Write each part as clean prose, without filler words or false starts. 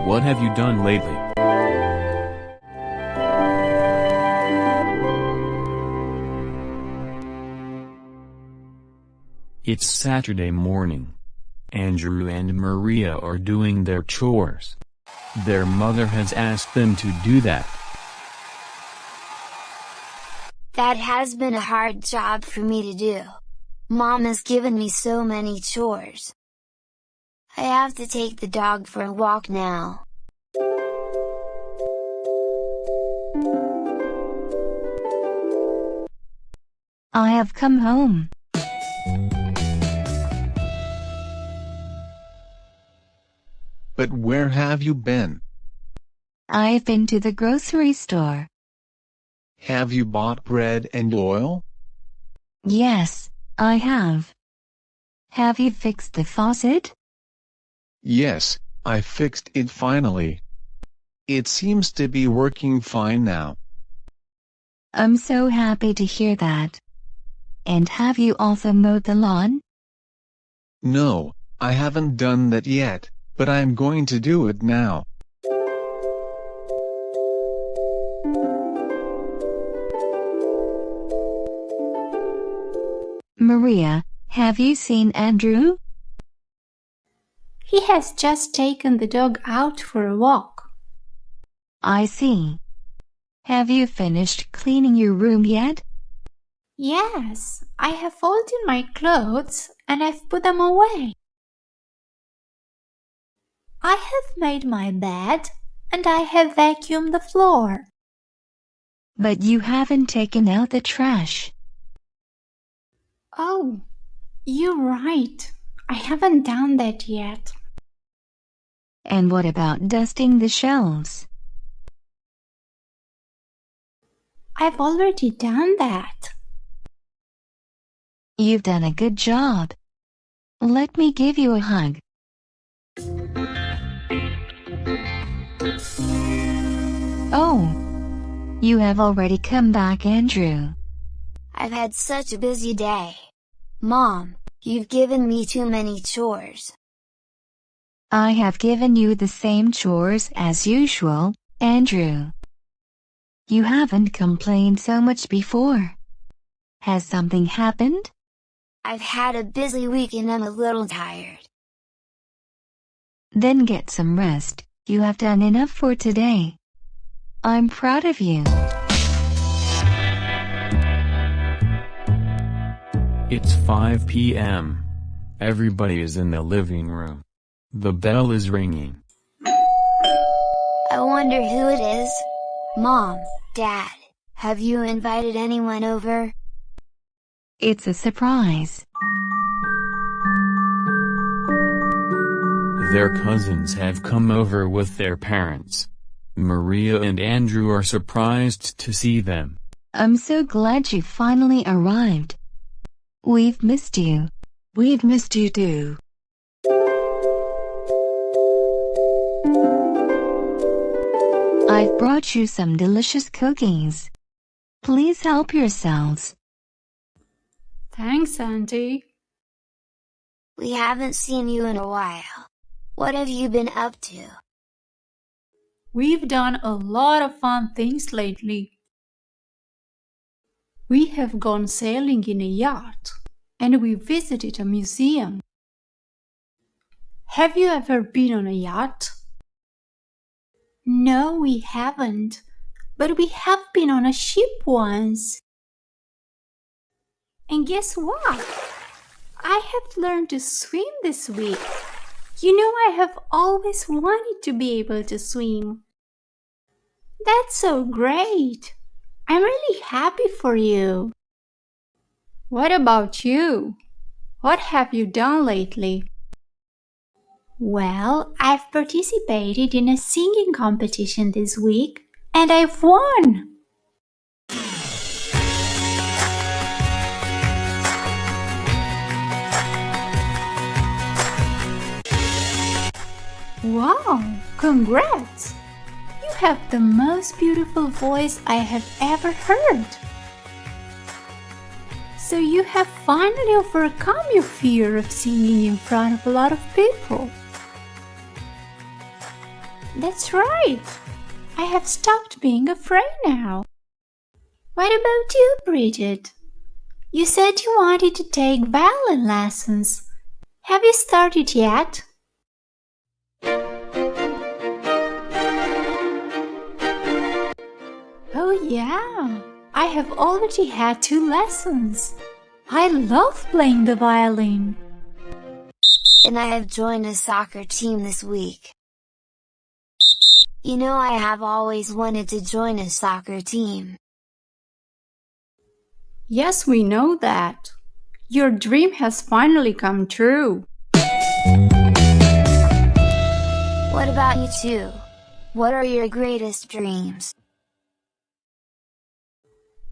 What have you done lately? It's Saturday morning. Andrew and Maria are doing their chores. Their mother has asked them to do that. That has been a hard job for me to do. Mom has given me so many chores. I have to take the dog for a walk now. I have come home. But where have you been? I've been to the grocery store. Have you bought bread and oil? Yes, I have. Have you fixed the faucet? Yes, I fixed it finally. It seems to be working fine now. I'm so happy to hear that. And have you also mowed the lawn? No, I haven't done that yet, but I'm going to do it now. Maria, have you seen Andrew? He has just taken the dog out for a walk. I see. Have you finished cleaning your room yet? Yes, I have folded my clothes and I've put them away. I have made my bed and I have vacuumed the floor. But you haven't taken out the trash. Oh, you're right. I haven't done that yet. And what about dusting the shelves? I've already done that. You've done a good job. Let me give you a hug. Oh, you have already come back, Andrew. I've had such a busy day. Mom, you've given me too many chores. I have given you the same chores as usual, Andrew. You haven't complained so much before. Has something happened? I've had a busy week and I'm a little tired. Then get some rest. You have done enough for today. I'm proud of you. It's 5 p.m. Everybody is in the living room. The bell is ringing. I wonder who it is. Mom, Dad, have you invited anyone over? It's a surprise. Their cousins have come over with their parents. Maria and Andrew are surprised to see them. I'm so glad you finally arrived. We've missed you. We've missed you too. I've brought you some delicious cookies. Please help yourselves. Thanks, Auntie. We haven't seen you in a while. What have you been up to? We've done a lot of fun things lately. We have gone sailing in a yacht and we visited a museum. Have you ever been on a yacht? No, we haven't, but we have been on a ship once. And guess what? I have learned to swim this week. You know, I have always wanted to be able to swim. That's so great. I'm really happy for you. What about you? What have you done lately? Well, I've participated in a singing competition this week and I've won. Wow, congrats! You have the most beautiful voice I have ever heard. So you have finally overcome your fear of singing in front of a lot of people. That's right. I have stopped being afraid now. What about you, Bridget? You said you wanted to take violin lessons. Have you started yet? Oh yeah, I have already had 2 lessons. I love playing the violin. And I have joined a soccer team this week. You know, I have always wanted to join a soccer team. Yes, we know that. Your dream has finally come true. What about you two? What are your greatest dreams?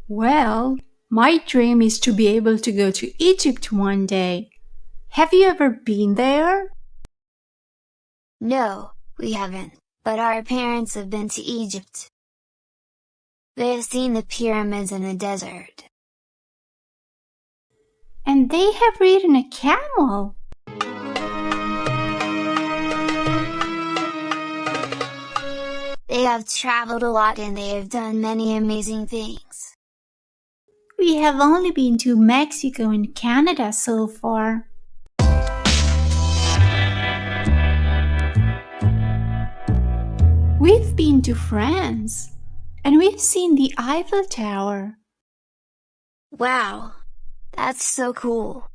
Well, my dream is to be able to go to Egypt one day. Have you ever been there? No, we haven't, but our parents have been to Egypt. They have seen the pyramids in the desert. And they have ridden a camel. They have traveled a lot and they have done many amazing things. We have only been to Mexico and Canada so far. We've been to France, and we've seen the Eiffel Tower. Wow, that's so cool.